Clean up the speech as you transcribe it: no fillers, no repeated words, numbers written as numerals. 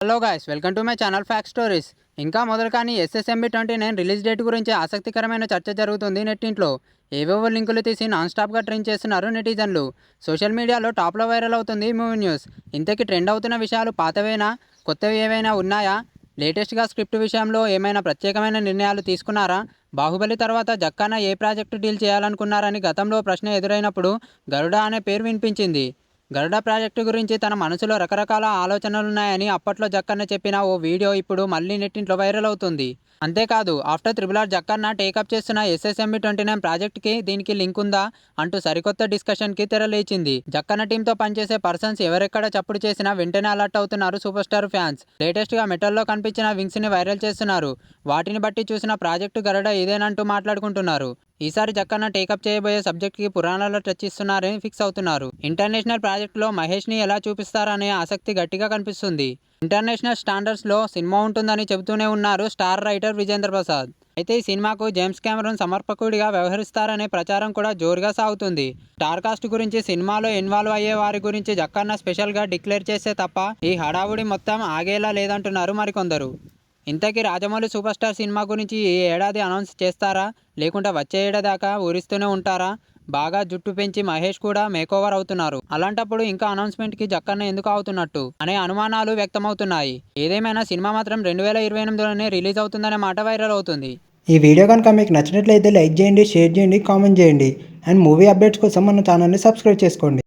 Hello guys, welcome to my channel fact stories. ఇంకా మొదలు కానీ SSMB29 రిలీజ్ డేట్ గురించి ఆసక్తికరమైన చర్చ జరుగుతుంది నెట్టింట్లో. ఏవేవో లింకులు తీసి నాన్ స్టాప్గా ట్రెండ్ చేస్తున్నారు నెటిజన్లు. సోషల్ మీడియాలో టాప్లో వైరల్ అవుతుంది ఈ మూవీ న్యూస్. ఇంతకీ ట్రెండ్ అవుతున్న విషయాలు పాతవేనా, కొత్తవి ఏవైనా ఉన్నాయా? లేటెస్ట్గా స్క్రిప్ట్ విషయంలో ఏమైనా ప్రత్యేకమైన నిర్ణయాలు తీసుకున్నారా? బాహుబలి తర్వాత జక్కన్న ఏ ప్రాజెక్టు డీల్ చేయాలనుకున్నారని గతంలో ప్రశ్న ఎదురైనప్పుడు గరుడ అనే పేరు వినిపించింది. గరుడ ప్రాజెక్టు గురించి తన మనసులో రకరకాల ఆలోచనలున్నాయని అప్పట్లో జక్కన్న చెప్పిన ఓ వీడియో ఇప్పుడు మళ్ళీ నెట్టింట్లో వైరల్ అవుతుంది. అంతేకాదు, ఆఫ్టర్ RRR జక్కన్న టేకప్ చేస్తున్న SSMB29 ప్రాజెక్ట్కి దీనికి లింక్ ఉందా అంటూ సరికొత్త డిస్కషన్కి తెరలేచింది. జక్కన్న టీంతో పనిచేసే పర్సన్స్ ఎవరెక్కడ చప్పుడు చేసినా వెంటనే అలర్ట్ అవుతున్నారు సూపర్ స్టార్ ఫ్యాన్స్. లేటెస్ట్గా మెటల్లో కనిపించిన వింగ్స్ని వైరల్ చేస్తున్నారు. వాటిని బట్టి చూసిన ప్రాజెక్టు గరుడ ఇదేనంటూ మాట్లాడుకుంటున్నారు. ఈసారి జక్కన్న టేకప్ చేయబోయే సబ్జెక్ట్కి పురాణాల్లో టచ్ ఇస్తున్నారని ఫిక్స్ అవుతున్నారు. ఇంటర్నేషనల్ ప్రాజెక్టులో మహేష్ని ఎలా చూపిస్తారనే ఆసక్తి గట్టిగా కనిపిస్తుంది. ఇంటర్నేషనల్ స్టాండర్డ్స్లో సినిమా ఉంటుందని చెబుతూనే ఉన్నారు స్టార్ రైటర్ విజేంద్ర ప్రసాద్. అయితే ఈ సినిమాకు జేమ్స్ కెమెరాన్ సమర్పకుడిగా వ్యవహరిస్తారనే ప్రచారం కూడా జోరుగా సాగుతుంది. స్టార్ కాస్ట్ గురించి, సినిమాలో ఇన్వాల్వ్ అయ్యే వారి గురించి జక్కన్న స్పెషల్గా డిక్లేర్ చేస్తే తప్ప ఈ హడావుడి మొత్తం ఆగేలా లేదంటున్నారు మరికొందరు. ఇంతకీ రాజమౌళి సూపర్ స్టార్ సినిమా గురించి ఈ ఏడాది అనౌన్స్ చేస్తారా, లేకుంటే వచ్చే ఏడాది దాకా ఊరిస్తూనే ఉంటారా? బాగా జుట్టు పెంచి మహేష్ కూడా మేకోవర్ అవుతున్నారు. అలాంటప్పుడు ఇంకా అనౌన్స్మెంట్కి జక్కన్న ఎందుకు అవుతున్నట్టు అనే అనుమానాలు వ్యక్తమవుతున్నాయి. ఏదేమైనా సినిమా మాత్రం 2028లోనే రిలీజ్ అవుతుందనే మాట వైరల్ అవుతుంది. ఈ వీడియో కనుక మీకు నచ్చినట్లయితే లైక్ చేయండి, షేర్ చేయండి, కామెంట్ చేయండి. అండ్ మూవీ అప్డేట్స్ కోసం మన ఛానల్ని సబ్స్క్రైబ్ చేసుకోండి.